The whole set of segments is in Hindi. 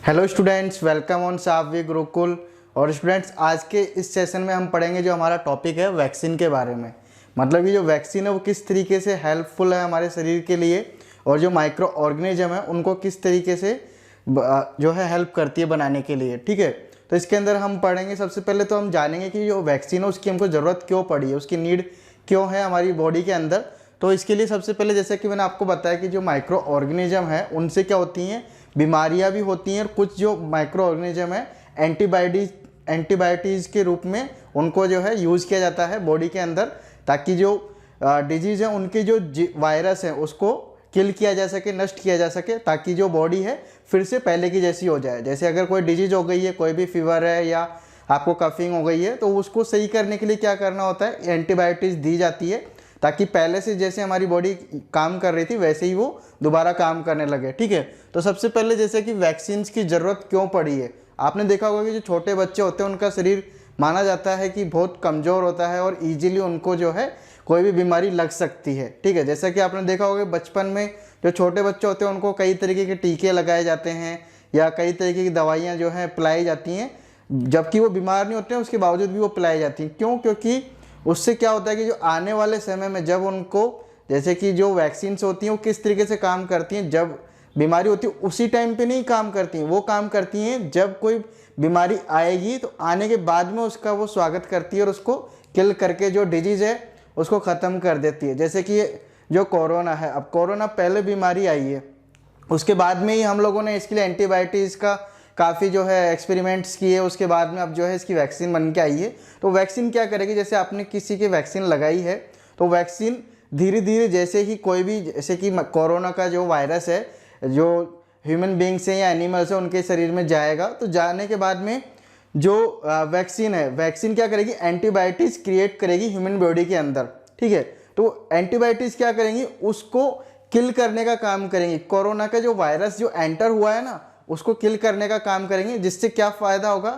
Hello students, welcome on Savi Gurukul. और स्टूडेंट्स, आज के इस सेशन में हम पढ़ेंगे जो हमारा टॉपिक है वैक्सीन के बारे में। मतलब कि जो वैक्सीन है वो किस तरीके से हेल्पफुल है हमारे शरीर के लिए, और जो माइक्रो ऑर्गेनिज्म है उनको किस तरीके से जो है हेल्प करती है बनाने के लिए। ठीक है, तो इसके अंदर हम पढ़ेंगे। सबसे पहले तो हम जानेंगे कि जो वैक्सीन है उसकी हमको ज़रूरत क्यों पड़ी है, उसकी नीड क्यों है हमारी बॉडी के अंदर। तो इसके लिए सबसे पहले, जैसे कि मैंने आपको बताया कि जो माइक्रो ऑर्गेनिज्म है उनसे क्या होती हैं, बीमारियां भी होती हैं। और कुछ जो माइक्रो ऑर्गेनिज्म है एंटीबायोटिक्स के रूप में उनको जो है यूज़ किया जाता है बॉडी के अंदर, ताकि जो डिजीज़ है उनकी जो वायरस है उसको किल किया जा सके, नष्ट किया जा सके, ताकि जो बॉडी है फिर से पहले की जैसी हो जाए। जैसे अगर कोई डिजीज़ हो गई है, कोई भी फीवर है या आपको कफिंग हो गई है, तो उसको सही करने के लिए क्या करना होता है, एंटीबायोटिक्स दी जाती है, ताकि पहले से जैसे हमारी बॉडी काम कर रही थी वैसे ही वो दोबारा काम करने लगे। ठीक है, तो सबसे पहले जैसे कि वैक्सीन की ज़रूरत क्यों पड़ी है। आपने देखा होगा कि जो छोटे बच्चे होते हैं उनका शरीर माना जाता है कि बहुत कमज़ोर होता है और ईजिली उनको जो है कोई भी बीमारी लग सकती है। ठीक है, जैसा कि आपने देखा होगा बचपन में जो छोटे बच्चे होते हैं उनको कई तरीके के टीके लगाए जाते हैं या कई तरीके की दवाइयाँ जो हैं पिलाई जाती हैं, जबकि वो बीमार नहीं होते हैं उसके बावजूद भी वो पिलाई जाती हैं। क्यों? क्योंकि उससे क्या होता है कि जो आने वाले समय में जब उनको, जैसे कि जो वैक्सीन्स होती हैं वो किस तरीके से काम करती हैं, जब बीमारी होती है उसी टाइम पे नहीं काम करती हैं, वो काम करती हैं जब कोई बीमारी आएगी तो आने के बाद में उसका वो स्वागत करती है और उसको किल करके जो डिजीज़ है उसको ख़त्म कर देती है। जैसे कि जो कोरोना है, अब कोरोना पहले बीमारी आई है, उसके बाद में ही हम लोगों ने इसके लिए एंटीबायोटिक्स का काफ़ी जो है एक्सपेरिमेंट्स किए, उसके बाद में अब जो है इसकी वैक्सीन बन के आई है। तो वैक्सीन क्या करेगी, जैसे आपने किसी की वैक्सीन लगाई है तो वैक्सीन धीरे धीरे, जैसे ही कोई भी, जैसे कि कोरोना का जो वायरस है जो ह्यूमन बींग से या एनिमल से उनके शरीर में जाएगा, तो जाने के बाद में जो वैक्सीन है, वैक्सीन क्या करेगी, एंटीबायोटिक्स क्रिएट करेगी ह्यूमन बॉडी के अंदर। ठीक है, तो एंटीबायोटिक्स क्या करेंगी, उसको किल करने का काम करेंगी। कोरोना का जो वायरस जो एंटर हुआ है ना उसको किल करने का काम करेंगे, जिससे क्या फ़ायदा होगा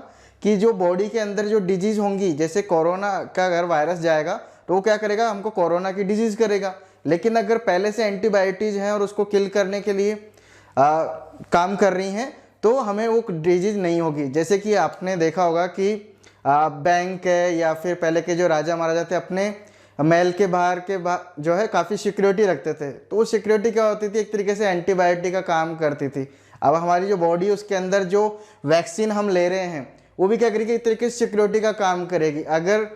कि जो बॉडी के अंदर जो डिजीज़ होंगी, जैसे कोरोना का अगर वायरस जाएगा तो वो क्या करेगा, हमको कोरोना की डिजीज़ करेगा। लेकिन अगर पहले से एंटीबायोटिक्स हैं और उसको किल करने के लिए काम कर रही हैं तो हमें वो डिजीज़ नहीं होगी। जैसे कि आपने देखा होगा कि बैंक है या फिर पहले के जो राजा महाराजा थे अपने महल के बाहर जो है काफ़ी सिक्योरिटी रखते थे, तो वो सिक्योरिटी क्या होती थी, एक तरीके से एंटीबायोटिक का काम करती थी। अब हमारी जो बॉडी उसके अंदर जो वैक्सीन हम ले रहे हैं वो भी क्या करेगी, एक तरीके से सिक्योरिटी का काम करेगी। अगर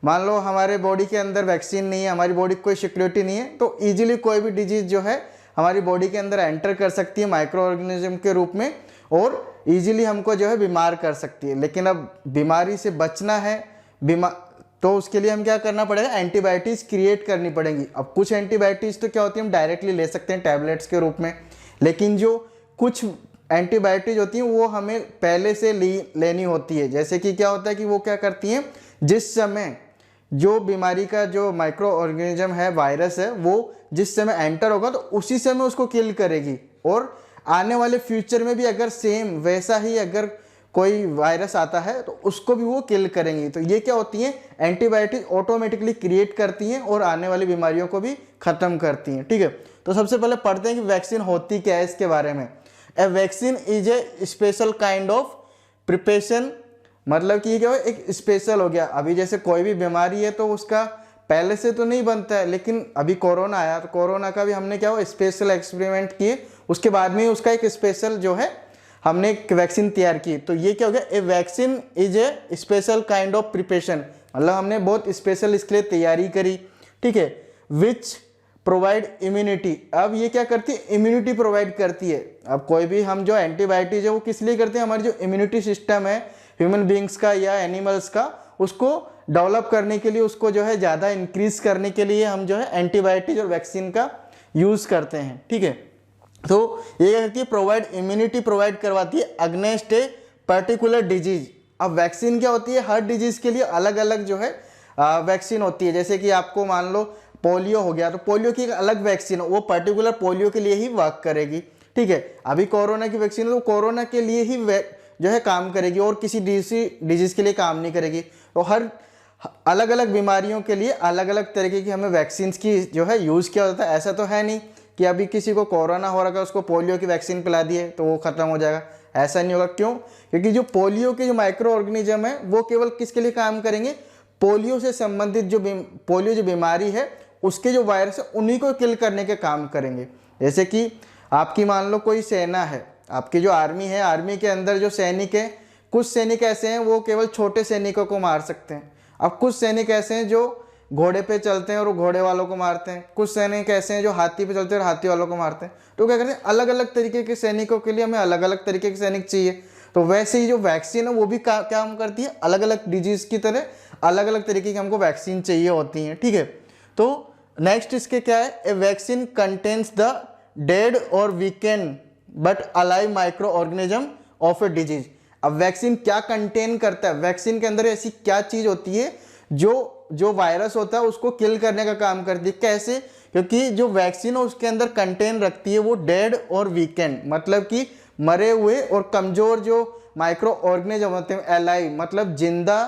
मान लो हमारे बॉडी के अंदर वैक्सीन नहीं है, हमारी बॉडी कोई सिक्योरिटी नहीं है, तो ईजिली कोई भी डिजीज़ जो है हमारी बॉडी के अंदर एंटर कर सकती है माइक्रो ऑर्गेनिज्म के रूप में, और ईजिली हमको जो है बीमार कर सकती है। लेकिन अब बीमारी से बचना है, तो उसके लिए हम क्या करना पड़ेगा, एंटीबायोटिक्स क्रिएट करनी पड़ेंगी। अब कुछ एंटीबायोटिक्स तो क्या होती है हम डायरेक्टली ले सकते हैं टैबलेट्स के रूप में, लेकिन जो कुछ एंटीबायोटिक्स होती हैं वो हमें पहले से लेनी होती है। जैसे कि क्या होता है कि वो क्या करती हैं, जिस समय जो बीमारी का जो माइक्रो ऑर्गेनिज्म है, वायरस है, वो जिस समय एंटर होगा तो उसी समय उसको किल करेगी, और आने वाले फ्यूचर में भी अगर सेम वैसा ही अगर कोई वायरस आता है तो उसको भी वो किल करेंगी। तो ये क्या होती हैं, एंटीबायोटिक ऑटोमेटिकली क्रिएट करती हैं और आने वाली बीमारियों को भी ख़त्म करती हैं। ठीक है, तो सबसे पहले पढ़ते हैं कि वैक्सीन होती क्या है इसके बारे में। A vaccine is a special kind of preparation, मतलब कि क्या है, एक स्पेशल हो गया। अभी जैसे कोई भी बीमारी है तो उसका पहले से तो नहीं बनता है, लेकिन अभी कोरोना आया तो कोरोना का भी हमने क्या हुआ, स्पेशल एक्सपेरिमेंट किए, उसके बाद में उसका एक स्पेशल जो है हमने एक वैक्सीन तैयार की। तो ये क्या हो गया, a vaccine is a special kind of preparation, मतलब हमने बहुत स्पेशल इसके लिए तैयारी करी। ठीक है, विच प्रोवाइड इम्यूनिटी। अब ये क्या करती है, इम्यूनिटी प्रोवाइड करती है। अब कोई भी हम जो एंटीबायोटिक्स है वो किस लिए करते हैं, हमारी जो इम्यूनिटी सिस्टम है ह्यूमन बींग्स का या एनिमल्स का, उसको डेवलप करने के लिए, उसको जो है ज़्यादा इंक्रीज करने के लिए हम जो है एंटीबायोटिक्स और वैक्सीन का यूज़ करते हैं। ठीक है, तो ये क्या करती है, प्रोवाइड इम्यूनिटी प्रोवाइड करवाती है अगेंस्ट ए पर्टिकुलर डिजीज। अब वैक्सीन क्या होती है, हर डिजीज के लिए अलग अलग जो है वैक्सीन होती है। जैसे कि आपको मान लो पोलियो हो गया तो पोलियो की एक अलग वैक्सीन है, वो पर्टिकुलर पोलियो के लिए ही वर्क करेगी। ठीक है, अभी कोरोना की वैक्सीन है तो कोरोना के लिए ही जो है काम करेगी और किसी डिजीज के लिए काम नहीं करेगी। तो हर अलग अलग बीमारियों के लिए अलग अलग तरीके की हमें वैक्सीन की जो है यूज़ किया जाता है। ऐसा तो है नहीं कि अभी किसी को कोरोना हो रहा है उसको पोलियो की वैक्सीन पिला दिए तो वो ख़त्म हो जाएगा। ऐसा नहीं होगा। क्यों? क्योंकि जो पोलियो के जो माइक्रो ऑर्गेनिज्म है वो केवल किसके लिए काम करेंगे? पोलियो से संबंधित जो पोलियो जो बीमारी है उसके जो वायरस है उन्हीं को किल करने के काम करेंगे। जैसे कि आपकी मान लो कोई सेना है, आपकी जो आर्मी है, आर्मी के अंदर जो सैनिक है, कुछ सैनिक ऐसे हैं वो केवल छोटे सैनिकों को मार सकते हैं। अब कुछ सैनिक ऐसे हैं जो घोड़े पे चलते हैं और वो घोड़े वालों को मारते हैं। कुछ सैनिक ऐसे हैं जो हाथी पे चलते हैं और हाथी वालों को मारते हैं। तो क्या करते हैं, अलग अलग तरीके के सैनिकों के लिए हमें अलग अलग तरीके के सैनिक चाहिए। तो वैसे ही जो वैक्सीन है वो भी काम करती है, अलग अलग डिजीज की तरह अलग अलग तरीके की हमको वैक्सीन चाहिए होती हैं। ठीक है, तो नेक्स्ट इसके क्या है, ए वैक्सीन कंटेन्स द डेड और weekend but alive micro organism of a disease. अब वैक्सीन क्या कंटेन करता है? वैक्सीन के अंदर ऐसी क्या चीज होती है जो वायरस होता है उसको किल करने का काम करती है। कैसे? क्योंकि जो वैक्सीन है उसके अंदर कंटेन रखती है वो डेड और वीकेंड, मतलब कि मरे हुए और कमजोर जो माइक्रो ऑर्गेनिज्म होते हैं, अलाइव मतलब जिंदा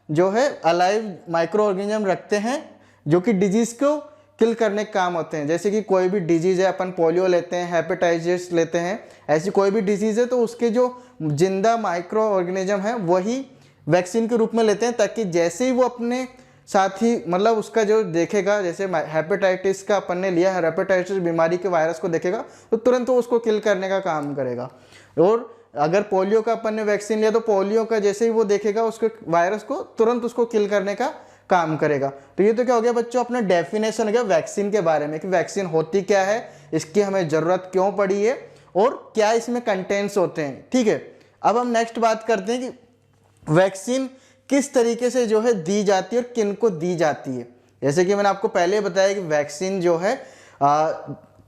जो है अलाइव माइक्रो ऑर्गेनिज्म रखते हैं जो कि डिजीज को किल करने के काम होते हैं। जैसे कि कोई भी डिजीज है, अपन पोलियो लेते हैं, हेपेटाइटिस लेते हैं, ऐसी कोई भी डिजीज है तो उसके जो जिंदा माइक्रो ऑर्गेनिज्म है वही वैक्सीन के रूप में लेते हैं, ताकि जैसे ही वो अपने साथ ही मतलब उसका जो देखेगा, जैसे हेपेटाइटिस का अपन ने लिया है, हेपेटाइटिस बीमारी के वायरस को देखेगा तो तुरंत वो उसको किल करने का काम करेगा। और अगर पोलियो का अपन ने वैक्सीन लिया तो पोलियो का जैसे ही वो देखेगा उसके वायरस को तुरंत उसको किल करने का काम करेगा। तो ये तो क्या हो गया बच्चों, अपना डेफिनेशन हो गया वैक्सीन के बारे में कि वैक्सीन होती क्या है, इसकी हमें जरूरत क्यों पड़ी है और क्या इसमें कंटेंट्स होते हैं। ठीक है, अब हम नेक्स्ट बात करते हैं कि वैक्सीन किस तरीके से जो है दी जाती है और किन को दी जाती है। जैसे कि मैंने आपको पहले बताया कि वैक्सीन जो है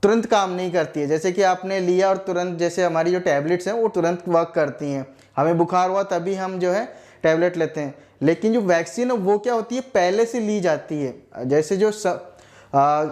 तुरंत काम नहीं करती है। जैसे कि आपने लिया और तुरंत, जैसे हमारी जो टैबलेट्स हैं वो तुरंत वर्क करती हैं, हमें बुखार हुआ तभी हम जो है टैबलेट लेते हैं। लेकिन जो वैक्सीन है वो क्या होती है, पहले से ली जाती है। जैसे जो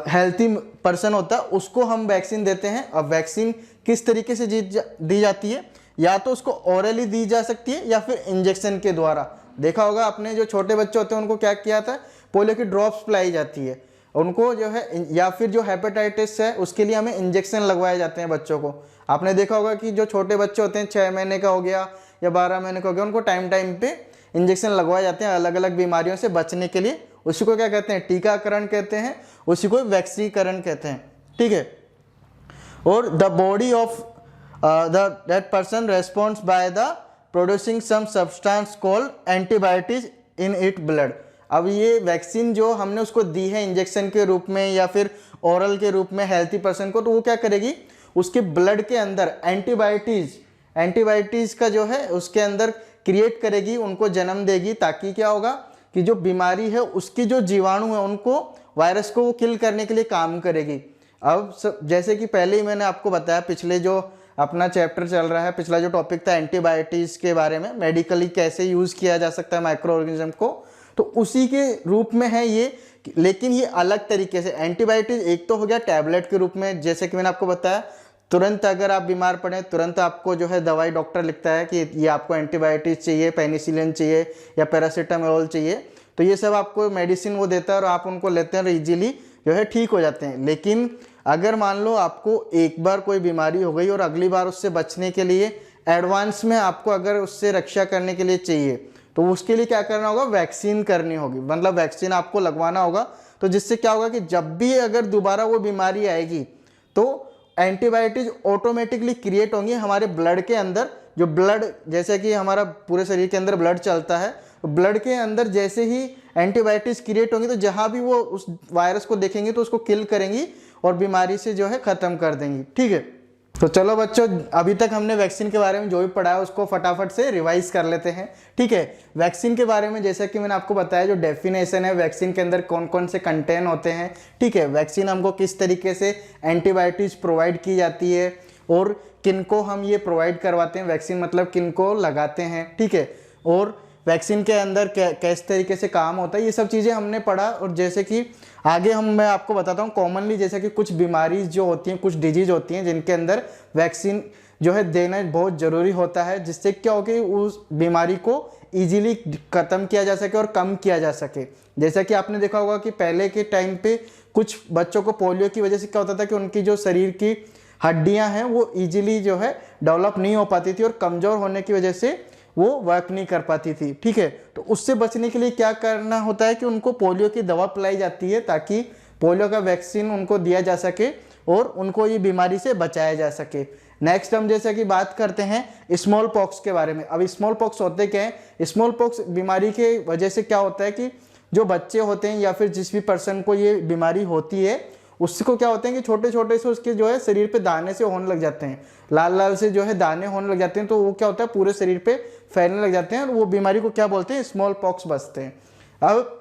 हेल्थी पर्सन होता है उसको हम वैक्सीन देते हैं। अब वैक्सीन किस तरीके से दी जाती है, या तो उसको ओरली दी जा सकती है या फिर इंजेक्शन के द्वारा। देखा होगा आपने, जो छोटे बच्चे होते हैं उनको क्या किया था, पोलियो की ड्रॉप्स पिलाई जाती है उनको जो है, या फिर जो हेपेटाइटिस है उसके लिए हमें इंजेक्शन लगवाए जाते हैं बच्चों को। आपने देखा होगा कि जो छोटे बच्चे होते हैं 6 महीने का हो गया या 12 महीने का हो गया, उनको टाइम टाइम पे इंजेक्शन लगवाए जाते हैं अलग अलग बीमारियों से बचने के लिए। उसी को क्या कहते हैं, टीकाकरण कहते हैं, उसी को वैक्सीकरण कहते हैं। ठीक है, और the body of that person responds by the producing some substance called antibiotics in it blood. अब ये वैक्सीन जो हमने उसको दी है इंजेक्शन के रूप में या फिर ओरल के रूप में हेल्थी पर्सन को, तो वो क्या करेगी, उसके ब्लड के अंदर एंटीबायोटिक्स का जो है उसके अंदर क्रिएट करेगी, उनको जन्म देगी, ताकि क्या होगा कि जो बीमारी है उसकी जो जीवाणु है उनको, वायरस को वो किल करने के लिए काम करेगी। अब जैसे कि पहले ही मैंने आपको बताया, पिछले जो अपना चैप्टर चल रहा है, पिछला जो टॉपिक था एंटीबायोटिक्स के बारे में, मेडिकली कैसे यूज किया जा सकता है माइक्रो ऑर्गेनिज्म को, तो उसी के रूप में है ये। लेकिन ये अलग तरीके से एंटीबायोटिक्स, एक तो हो गया टैबलेट के रूप में, जैसे कि मैंने आपको बताया तुरंत अगर आप बीमार पड़े तुरंत आपको जो है दवाई डॉक्टर लिखता है कि ये आपको एंटीबायोटिक्स चाहिए, पेनिसिलिन चाहिए या पैरासीटामोल चाहिए, तो ये सब आपको मेडिसिन वो देता है और आप उनको लेते हैं और इजीली जो है ठीक हो जाते हैं। लेकिन अगर मान लो आपको एक बार कोई बीमारी हो गई और अगली बार उससे बचने के लिए एडवांस में आपको अगर उससे रक्षा करने के लिए चाहिए, तो उसके लिए क्या करना होगा, वैक्सीन करनी होगी, मतलब वैक्सीन आपको लगवाना होगा। तो जिससे क्या होगा कि जब भी अगर दोबारा वो बीमारी आएगी तो एंटीबायोटिक्स ऑटोमेटिकली क्रिएट होंगी हमारे ब्लड के अंदर। जो ब्लड, जैसे कि हमारा पूरे शरीर के अंदर ब्लड चलता है, तो ब्लड के अंदर जैसे ही एंटीबायोटिक्स क्रिएट होंगी तो जहां भी वो उस वायरस को देखेंगी तो उसको किल करेंगी और बीमारी से जो है खत्म कर देंगी। ठीक है, तो चलो बच्चों, अभी तक हमने वैक्सीन के बारे में जो भी पढ़ा है उसको फटाफट से रिवाइज कर लेते हैं। ठीक है, वैक्सीन के बारे में जैसा कि मैंने आपको बताया, जो डेफिनेशन है वैक्सीन के अंदर कौन कौन से कंटेन होते हैं। ठीक है, वैक्सीन हमको किस तरीके से एंटीबायोटिक्स प्रोवाइड की जाती है और किनको हम ये प्रोवाइड करवाते हैं, वैक्सीन मतलब किनको लगाते हैं। ठीक है, और वैक्सीन के अंदर किस तरीके से काम होता है, ये सब चीज़ें हमने पढ़ा। और जैसे कि आगे मैं आपको बताता हूँ कॉमनली, जैसे कि कुछ बीमारी जो होती हैं, कुछ डिजीज होती हैं जिनके अंदर वैक्सीन जो है देना बहुत ज़रूरी होता है, जिससे क्या हो कि उस बीमारी को ईजिली ख़त्म किया जा सके और कम किया जा सके। जैसा कि आपने देखा होगा कि पहले के टाइम पे कुछ बच्चों को पोलियो की वजह से क्या होता था कि उनकी जो शरीर की हड्डियां हैं वो इजीली जो है डेवलप नहीं हो पाती थी और कमज़ोर होने की वजह से वो वर्क नहीं कर पाती थी। ठीक है, तो उससे बचने के लिए क्या करना होता है कि उनको पोलियो की दवा पिलाई जाती है ताकि पोलियो का वैक्सीन उनको दिया जा सके और उनको ये बीमारी से बचाया जा सके। नेक्स्ट हम जैसे कि बात करते हैं स्मॉल पॉक्स के बारे में। अब स्मॉल पॉक्स होते क्या है? स्मॉल पॉक्स बीमारी के वजह से क्या होता है कि जो बच्चे होते हैं या फिर जिस भी पर्सन को ये बीमारी होती है उसको क्या होते हैं कि छोटे छोटे से उसके जो है शरीर पे दाने से होने लग जाते हैं, लाल लाल से जो है दाने होने लग जाते हैं। तो वो क्या होता है पूरे शरीर पे फैलने लग जाते हैं और वो बीमारी को क्या बोलते हैं? स्मॉल पॉक्स बचते हैं। अब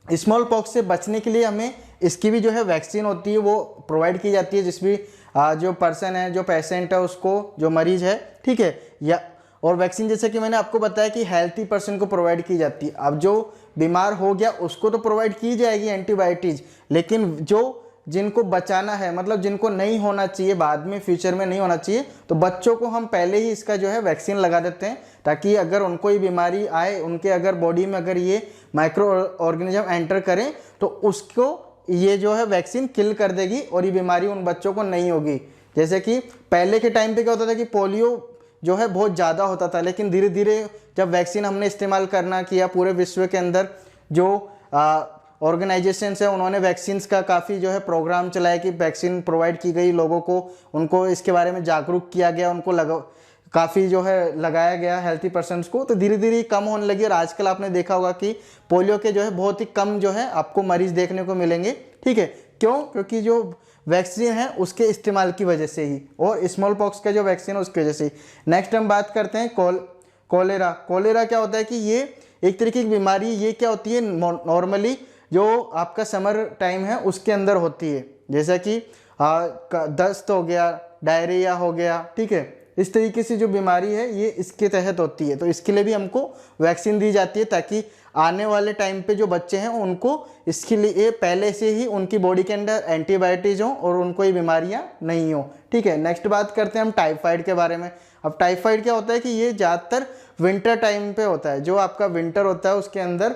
स्मॉल पॉक्स से बचने के लिए हमें इसकी भी जो है वैक्सीन होती है वो प्रोवाइड की जाती है, जिस भी जो पर्सन है, जो पेशेंट है, उसको, जो मरीज है, ठीक है, या और वैक्सीन जैसे कि मैंने आपको बताया कि हेल्थी पर्सन को प्रोवाइड की जाती है। अब जो बीमार हो गया उसको तो प्रोवाइड की जाएगी एंटीबायोटिक्स, लेकिन जो जिनको बचाना है, मतलब जिनको नहीं होना चाहिए, बाद में फ्यूचर में नहीं होना चाहिए, तो बच्चों को हम पहले ही इसका जो है वैक्सीन लगा देते हैं ताकि अगर उनको ये बीमारी आए, उनके अगर बॉडी में अगर ये माइक्रो ऑर्गेनिज्म एंटर करें तो उसको ये जो है वैक्सीन किल कर देगी और ये बीमारी उन बच्चों को नहीं होगी। जैसे कि पहले के टाइम पे क्या होता था कि पोलियो जो है बहुत ज़्यादा होता था, लेकिन धीरे धीरे जब वैक्सीन हमने इस्तेमाल करना किया, पूरे विश्व के अंदर जो ऑर्गेनाइजेशंस है उन्होंने वैक्सीन्स का काफ़ी जो है प्रोग्राम चलाया कि वैक्सीन प्रोवाइड की गई लोगों को, उनको इसके बारे में जागरूक किया गया, उनको काफ़ी जो है लगाया गया हेल्थी पर्सन्स को, तो धीरे धीरे कम होने लगी। और आजकल आपने देखा होगा कि पोलियो के जो है बहुत ही कम जो है आपको मरीज देखने को मिलेंगे। ठीक है, क्यों? क्योंकि जो वैक्सीन है उसके इस्तेमाल की वजह से ही, और स्मॉल पॉक्स का जो वैक्सीन है उसकी वजह से ही। नेक्स्ट हम बात करते हैं कोलेरा। कोलेरा क्या होता है कि ये एक तरीके की बीमारी, ये क्या होती है नॉर्मली जो आपका समर टाइम है उसके अंदर होती है, जैसा कि दस्त हो गया, डायरिया हो गया, ठीक है, इस तरीके से जो बीमारी है ये इसके तहत होती है। तो इसके लिए भी हमको वैक्सीन दी जाती है ताकि आने वाले टाइम पे जो बच्चे हैं उनको इसके लिए पहले से ही उनकी बॉडी के अंदर एंटीबायोटिक्स हों और उनको ये बीमारियां नहीं हो। ठीक है, नेक्स्ट बात करते हैं हम टाइफाइड के बारे में। अब टाइफाइड क्या होता है कि ये ज़्यादातर विंटर टाइम पे होता है। जो आपका विंटर होता है उसके अंदर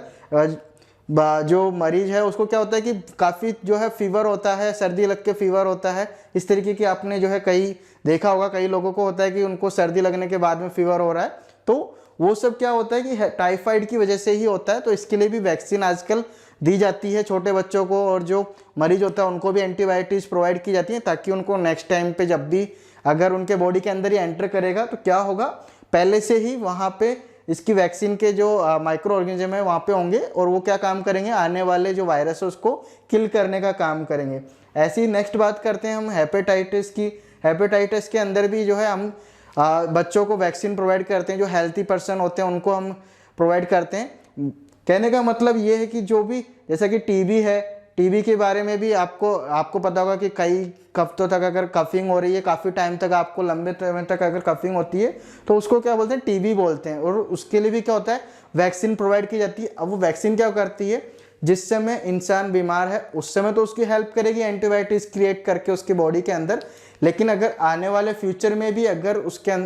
जो मरीज है उसको क्या होता है कि काफ़ी जो है फीवर होता है, सर्दी लग के फीवर होता है, इस तरीके की आपने जो है कई देखा होगा, कई लोगों को होता है कि उनको सर्दी लगने के बाद में फीवर हो रहा है, तो वो सब क्या होता है कि टाइफाइड की वजह से ही होता है। तो इसके लिए भी वैक्सीन आजकल दी जाती है छोटे बच्चों को, और जो मरीज होता है उनको भी एंटीबायोटिक्स प्रोवाइड की जाती है ताकि उनको नेक्स्ट टाइम पे जब भी अगर उनके बॉडी के अंदर ही एंटर करेगा तो क्या होगा, पहले से ही वहाँ पे इसकी वैक्सीन के जो माइक्रो ऑर्गेनिज्म है वहाँ पे होंगे और वो क्या काम करेंगे, आने वाले जो वायरस है उसको किल करने का काम करेंगे। ऐसी ही नेक्स्ट बात करते हैं हम हेपेटाइटिस की। हेपेटाइटिस के अंदर भी जो है हम बच्चों को वैक्सीन प्रोवाइड करते हैं, जो हेल्थी पर्सन होते हैं उनको हम प्रोवाइड करते हैं। कहने का मतलब ये है कि जो भी, जैसा कि टीबी है, टीबी के बारे में भी आपको पता होगा कि कई हफ्तों तक अगर कफिंग हो रही है, काफ़ी टाइम तक आपको लंबे समय तक अगर कफिंग होती है तो उसको क्या बोलते हैं, टीबी बोलते हैं, और उसके लिए भी क्या होता है वैक्सीन प्रोवाइड की जाती है। अब वो वैक्सीन क्या करती है, जिस समय इंसान बीमार है उस समय तो उसकी हेल्प करेगी एंटीबायोटिक्स क्रिएट करके उसके बॉडी के अंदर, लेकिन अगर आने वाले फ्यूचर में भी अगर उसके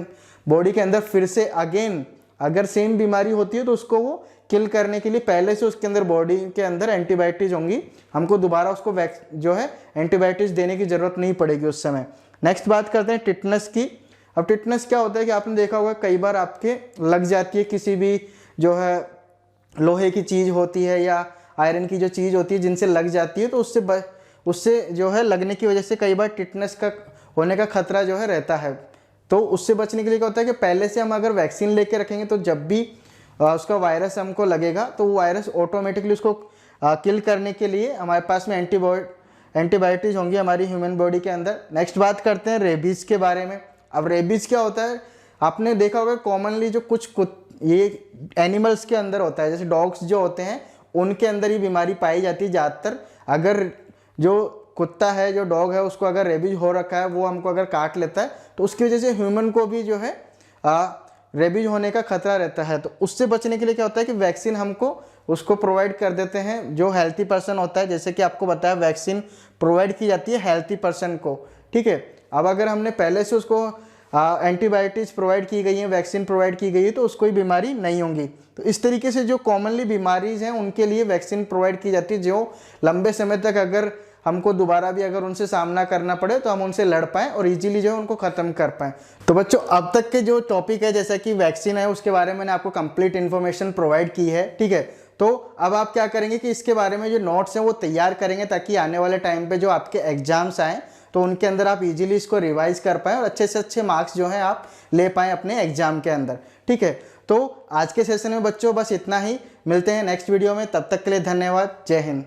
बॉडी के अंदर फिर से अगेन अगर सेम बीमारी होती है तो उसको वो किल करने के लिए पहले से उसके अंदर बॉडी के अंदर एंटीबायोटिक्स होंगी, हमको दोबारा उसको जो है एंटीबायोटिक्स देने की ज़रूरत नहीं पड़ेगी उस समय। नेक्स्ट बात करते हैं टिटनस की। अब टिटनस क्या होता है कि आपने देखा होगा कई बार आपके लग जाती है, किसी भी जो है लोहे की चीज़ होती है या आयरन की जो चीज़ होती है जिनसे लग जाती है, तो उससे जो है लगने की वजह से कई बार टिटनस का होने का खतरा जो है रहता है। तो उससे बचने के लिए क्या होता है कि पहले से हम अगर वैक्सीन लेके रखेंगे तो जब भी उसका वायरस हमको लगेगा तो वो वायरस ऑटोमेटिकली उसको किल करने के लिए हमारे पास में एंटीबायोटिक्स होंगी हमारी ह्यूमन बॉडी के अंदर। नेक्स्ट बात करते हैं रेबीज़ के बारे में। अब रेबीज़ क्या होता है, आपने देखा होगा कॉमनली जो ये एनिमल्स के अंदर होता है, जैसे डॉग्स जो होते हैं उनके अंदर ही बीमारी पाई जाती है ज़्यादातर। अगर जो कुत्ता है, जो डॉग है, उसको अगर रेबीज हो रखा है, वो हमको अगर काट लेता है तो उसकी वजह से ह्यूमन को भी जो है रेबीज होने का खतरा रहता है। तो उससे बचने के लिए क्या होता है कि वैक्सीन हमको उसको प्रोवाइड कर देते हैं जो हेल्थी पर्सन होता है। जैसे कि आपको बताया वैक्सीन प्रोवाइड की जाती है हेल्थी पर्सन को, ठीक है। अब अगर हमने पहले से उसको एंटीबायोटिक्स प्रोवाइड की गई हैं, वैक्सीन प्रोवाइड की गई है, तो उसको कोई बीमारी नहीं होंगी। तो इस तरीके से जो कॉमनली बीमारीज हैं उनके लिए वैक्सीन प्रोवाइड की जाती है, जो लंबे समय तक अगर हमको दोबारा भी अगर उनसे सामना करना पड़े तो हम उनसे लड़ पाएँ और इजीली जो है उनको ख़त्म कर पाएँ। तो बच्चों अब तक के जो टॉपिक है जैसा कि वैक्सीन है उसके बारे में मैंने आपको कंप्लीट इन्फॉर्मेशन प्रोवाइड की है, ठीक है। तो अब आप क्या करेंगे कि इसके बारे में जो नोट्स हैं वो तैयार करेंगे ताकि आने वाले टाइम पे जो आपके एग्जाम्स आएँ तो उनके अंदर आप इजीली इसको रिवाइज कर पाएँ और अच्छे से अच्छे मार्क्स जो हैं आप ले पाएँ अपने एग्जाम के अंदर, ठीक है। तो आज के सेशन में बच्चों बस इतना ही, मिलते हैं नेक्स्ट वीडियो में, तब तक के लिए धन्यवाद, जय हिंद।